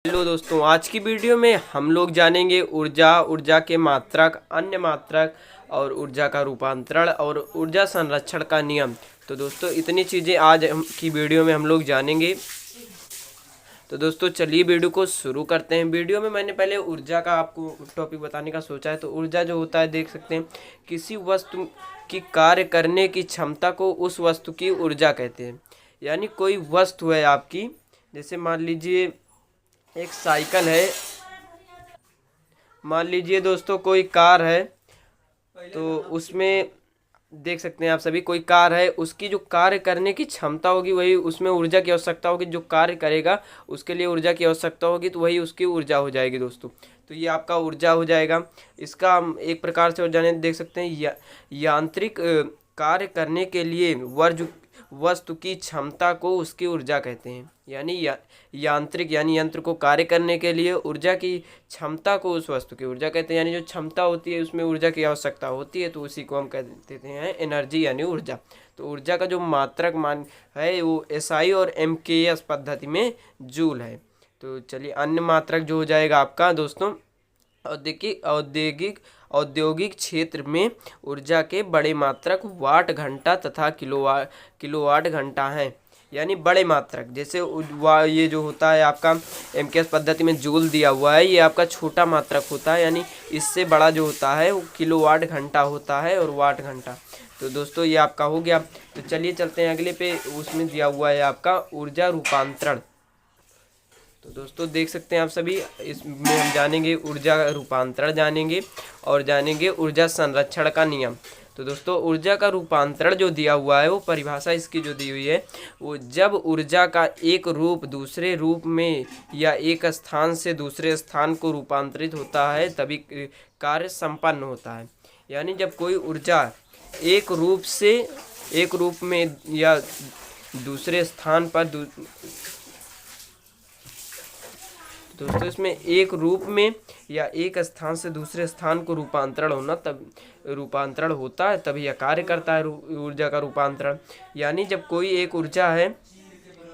Hello दोस्तों, आज की वीडियो में हम लोग जानेंगे ऊर्जा के मात्रक, अन्य मात्रक और ऊर्जा का रूपांतरण और ऊर्जा संरक्षण का नियम। तो दोस्तों इतनी चीज़ें आज की वीडियो में हम लोग जानेंगे। तो दोस्तों चलिए वीडियो को शुरू करते हैं। वीडियो में मैंने पहले ऊर्जा का आपको टॉपिक बताने का सोचा है। तो ऊर्जा जो होता है, देख सकते हैं, किसी वस्तु की कार्य करने की क्षमता को उस वस्तु की ऊर्जा कहते हैं। यानी कोई वस्तु है आपकी, जैसे मान लीजिए एक साइकिल है, मान लीजिए दोस्तों कोई कार है, तो उसमें देख सकते हैं आप सभी, कोई कार है, उसकी जो कार्य करने की क्षमता होगी वही उसमें ऊर्जा की आवश्यकता होगी। जो कार्य करेगा उसके लिए ऊर्जा की आवश्यकता होगी, तो वही उसकी ऊर्जा हो जाएगी दोस्तों। तो ये आपका ऊर्जा हो जाएगा। इसका हम एक प्रकार से ऊर्जा देख सकते हैं, यांत्रिक कार्य करने के लिए वस्तु की क्षमता को उसकी ऊर्जा कहते हैं। यानी यांत्रिक यानी यंत्र को कार्य करने के लिए ऊर्जा की क्षमता को उस वस्तु की ऊर्जा कहते हैं। यानी जो क्षमता होती है उसमें ऊर्जा की आवश्यकता होती है, तो उसी को हम कह देते हैं एनर्जी यानी ऊर्जा। तो ऊर्जा का जो मात्रक मान है वो एसआई और एमकेएस पद्धति में जूल है। तो चलिए अन्य मात्रक जो हो जाएगा आपका दोस्तों, औद्योगिक क्षेत्र में ऊर्जा के बड़े मात्रक वाट घंटा तथा किलोवाट घंटा हैं। यानी बड़े मात्रक, जैसे ये जो होता है आपका एमकेएस पद्धति में जूल दिया हुआ है, ये आपका छोटा मात्रक होता है। यानी इससे बड़ा जो होता है वो किलोवाट घंटा होता है और वाट घंटा। तो दोस्तों ये आपका हो गया। तो चलिए चलते हैं अगले पे, उसमें दिया हुआ है आपका ऊर्जा रूपांतरण। तो दोस्तों देख सकते हैं आप सभी, इसमें हम जानेंगे ऊर्जा रूपांतरण जानेंगे और जानेंगे ऊर्जा संरक्षण का नियम। तो दोस्तों ऊर्जा का रूपांतरण जो दिया हुआ है, वो परिभाषा इसकी जो दी हुई है, वो जब ऊर्जा का एक रूप दूसरे रूप में या एक स्थान से दूसरे स्थान को रूपांतरित होता है तभी कार्य संपन्न होता है। यानी जब कोई ऊर्जा एक रूप से एक रूप में या दूसरे स्थान पर दोस्तों इसमें एक रूप में या एक स्थान से दूसरे स्थान को रूपांतरण होता है तभी यह कार्य करता है ऊर्जा का रूपांतरण। यानी जब कोई एक ऊर्जा है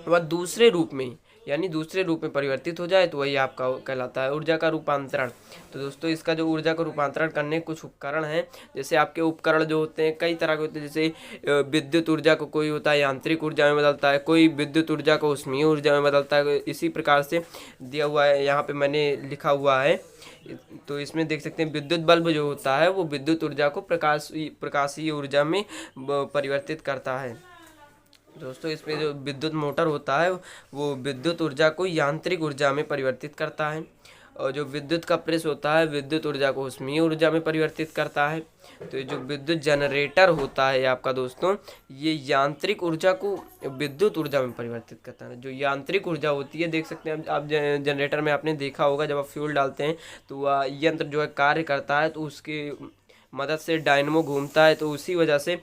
वह दूसरे रूप में यानी दूसरे रूप में परिवर्तित हो जाए तो वही आपका कहलाता है ऊर्जा का रूपांतरण। तो दोस्तों इसका जो ऊर्जा का रूपांतरण करने के कुछ उपकरण हैं, जैसे आपके उपकरण जो होते हैं कई तरह के होते हैं। जैसे विद्युत ऊर्जा को कोई होता है यांत्रिक ऊर्जा में बदलता है, कोई विद्युत ऊर्जा को ऊष्मीय ऊर्जा में बदलता है। इसी प्रकार से दिया हुआ है, यहाँ पे मैंने लिखा हुआ है। तो इसमें देख सकते हैं विद्युत बल्ब जो होता है वो विद्युत ऊर्जा को प्रकाशीय ऊर्जा में परिवर्तित करता है। दोस्तों इसमें जो विद्युत मोटर होता है वो विद्युत ऊर्जा को यांत्रिक ऊर्जा में परिवर्तित करता है, और जो विद्युत का प्रेस होता है विद्युत ऊर्जा को ऊष्मीय ऊर्जा में परिवर्तित करता है। तो जो विद्युत जनरेटर होता है आपका दोस्तों, ये यांत्रिक ऊर्जा को विद्युत ऊर्जा में परिवर्तित करता है। जो यांत्रिक ऊर्जा होती है, देख सकते हैं आप जनरेटर में आपने देखा होगा, जब आप फ्यूल डालते हैं तो वह यंत्र जो है कार्य करता है, तो उसके मदद से डायनमो घूमता है, तो उसी वजह से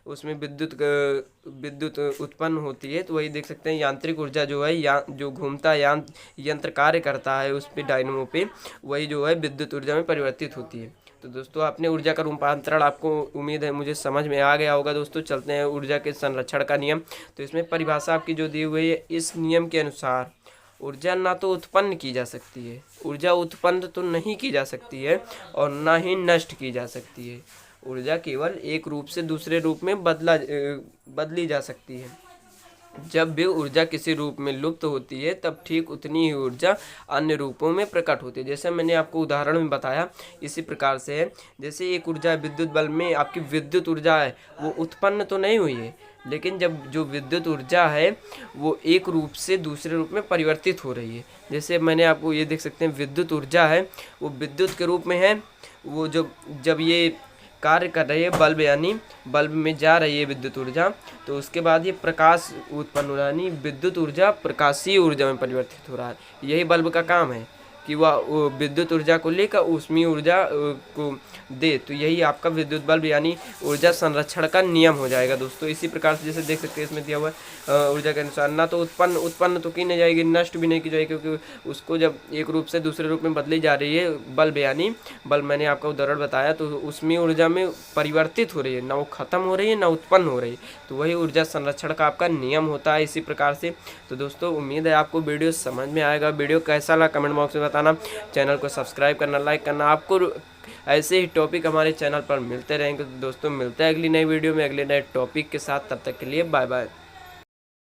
उसमें विद्युत उत्पन्न होती है। तो वही देख सकते हैं यांत्रिक ऊर्जा जो है जो घूमता यंत्र कार्य करता है उस पे डायनमो पे, वही जो है विद्युत ऊर्जा में परिवर्तित होती है। तो दोस्तों आपने ऊर्जा का रूपांतरण, आपको उम्मीद है मुझे समझ में आ गया होगा। दोस्तों चलते हैं ऊर्जा के संरक्षण का नियम। तो इसमें परिभाषा आपकी जो दी हुई है, इस नियम के अनुसार ऊर्जा ना तो उत्पन्न की जा सकती है, ऊर्जा उत्पन्न तो नहीं की जा सकती है और ना ही नष्ट की जा सकती है। ऊर्जा केवल एक रूप से दूसरे रूप में बदली जा सकती है। जब भी ऊर्जा किसी रूप में लुप्त होती है तब ठीक उतनी ही ऊर्जा अन्य रूपों में प्रकट होती है। जैसे मैंने आपको उदाहरण में बताया, इसी प्रकार से है। जैसे एक ऊर्जा विद्युत बल्ब में आपकी विद्युत ऊर्जा है, वो उत्पन्न तो नहीं हुई है, लेकिन जब जो विद्युत ऊर्जा है वो एक रूप से दूसरे रूप में परिवर्तित हो रही है। जैसे मैंने आपको ये देख सकते हैं, विद्युत ऊर्जा है वो विद्युत के रूप में है। वो जब ये कार्य कर रही है बल्ब, यानी बल्ब में जा रही है विद्युत ऊर्जा, तो उसके बाद ये प्रकाश उत्पन्न हो रहा है, यानी विद्युत ऊर्जा प्रकाशीय ऊर्जा में परिवर्तित हो रहा है। यही बल्ब का काम है कि वह विद्युत ऊर्जा को लेकर ऊष्मीय ऊर्जा को दे। तो यही आपका विद्युत बल्ब यानी ऊर्जा संरक्षण का नियम हो जाएगा दोस्तों। इसी प्रकार से जैसे देख सकते हैं इसमें दिया हुआ है ऊर्जा के अनुसार ना तो उत्पन्न तो की नहीं जाएगी, नष्ट भी नहीं की जाएगी, क्योंकि उसको जब एक रूप से दूसरे रूप में बदली जा रही है बल्ब यानी बल्ब, मैंने आपका उदाहरण बताया, तो उसमें ऊर्जा में परिवर्तित हो रही है, ना वो खत्म हो रही है ना उत्पन्न हो रही है। तो वही ऊर्जा संरक्षण का आपका नियम होता है इसी प्रकार से। तो दोस्तों उम्मीद है आपको वीडियो समझ में आएगा। वीडियो कैसा लगा कमेंट बॉक्स में बताना, चैनल को सब्सक्राइब करना, लाइक करना। आपको ऐसे ही टॉपिक हमारे चैनल पर मिलते रहेंगे। तो दोस्तों मिलते हैं अगली नई वीडियो में अगले नए टॉपिक के साथ, तब तक के लिए बाय बाय।